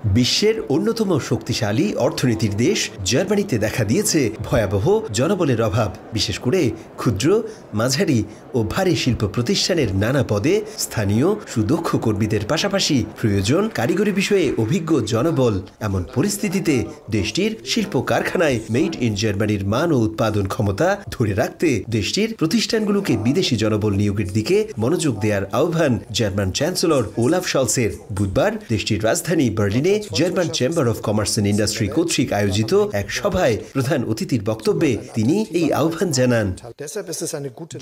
বিশ্বের অন্যতম শক্তিশালী অর্থনীতির দেশ জার্মানিতে দেখা দিয়েছে ভয়াবহ জনবলের অভাব, বিশেষ করে ক্ষুদ্র, মাঝারি ও ভারী শিল্প প্রতিষ্ঠানের নানা পদে স্থানীয় সুদক্ষ কর্মীদের পাশাপাশি প্রয়োজন কারিগরি বিষয়ে অভিজ্ঞ জনবল। এমন পরিস্থিতিতে দেশটির শিল্প কারখানায় মেড ইন জার্মানির মান ও উৎপাদন ক্ষমতা ধরে রাখতে দেশটির প্রতিষ্ঠানগুলোকে বিদেশি জনবল নিয়োগের দিকে মনোযোগ দেওয়ার আহ্বান জার্মান চ্যান্সেলর ওলাফ শলসের। বুধবার দেশটির রাজধানী বার্লিনে German chamber of commerce and industry কর্তৃক আয়োজিত এক সভায় প্রধান অতিথির বক্তব্যে তিনি এই আহ্বান জানান।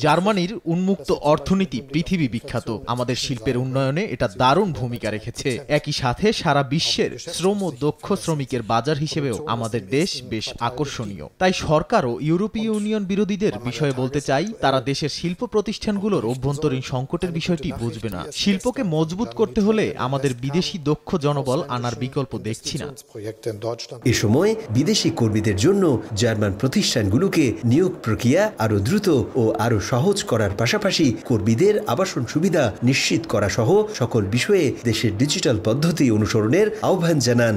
জার্মানির উন্মুক্ত অর্থনীতি পৃথিবী বিখ্যাত। আমাদের শিল্পের উন্নয়নে এটা দারুণ ভূমিকা রেখেছে। একই সাথে সারা বিশ্বের শ্রম ও দক্ষ শ্রমিকের বাজার হিসেবেও আমাদের দেশ বেশ আকর্ষণীয়। তাই সরকার ও ইউরোপীয় ইউনিয়ন বিরোধীদের বিষয়ে বলতে চাই, তারা দেশের শিল্প প্রতিষ্ঠানগুলোর অভ্যন্তরীণ সংকটের বিষয়টি বুঝবে না। শিল্পকে মজবুত করতে হলে আমাদের বিদেশি দক্ষ জনবল আনার বিকল্প দেখছি না। এ সময় বিদেশি কর্মীদের জন্য জার্মান প্রতিষ্ঠানগুলোকে নিয়োগ প্রক্রিয়া আরো দ্রুত ও আরো সহজ করার পাশাপাশি কর্মীদের আবাসন সুবিধা নিশ্চিত করা সহ সকল বিষয়ে দেশের ডিজিটাল পদ্ধতি অনুসরণের আহ্বান জানান।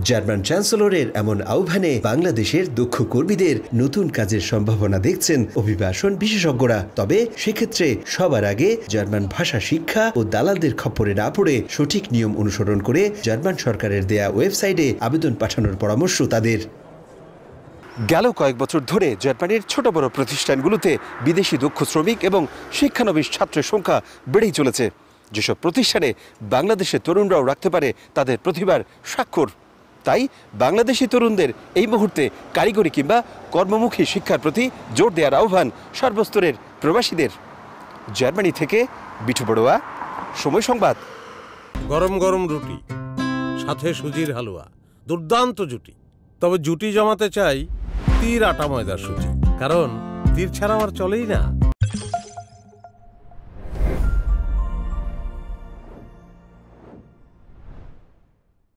জার্মান চ্যান্সেলরের এমন আহ্বানে বাংলাদেশের দক্ষ কর্মীদের নতুন কাজের সম্ভাবনা দেখছেন অভিবাসন বিশেষজ্ঞরা। তবে সেক্ষেত্রে সবার আগে জার্মান ভাষা শিক্ষা ও দালালদের খপ্পরে না পড়ে সঠিক নিয়ম অনুসরণ করে জার্মান সরকারের দেয়া ওয়েবসাইটে আবেদন পাঠানোর পরামর্শ তাদের। গেল কয়েক বছর ধরে জার্মানির ছোট বড় প্রতিষ্ঠানগুলোতে বিদেশি দক্ষ শ্রমিক এবং শিক্ষানবিশ ছাত্রের সংখ্যা বেড়েই চলেছে। যেসব প্রতিষ্ঠানে বাংলাদেশের তরুণরাও রাখতে পারে তাদের প্রতিভার স্বাক্ষর। তাই বাংলাদেশি তরুণদের এই মুহূর্তে কারিগরি কিংবা কর্মমুখী শিক্ষার প্রতি জোর দেওয়ার আহ্বান সর্বস্তরের প্রবাসীদের। জার্মানি থেকে বিটু বড়ুয়া, সময় সংবাদ। গরম গরম রুটি, সাথে সুজির হালুয়া, দুর্দান্ত জুটি। তবে জুটি জমাতে চাই তীর আটা ময়দার সুজি, কারণ তীর ছাড়া আমার চলেই না।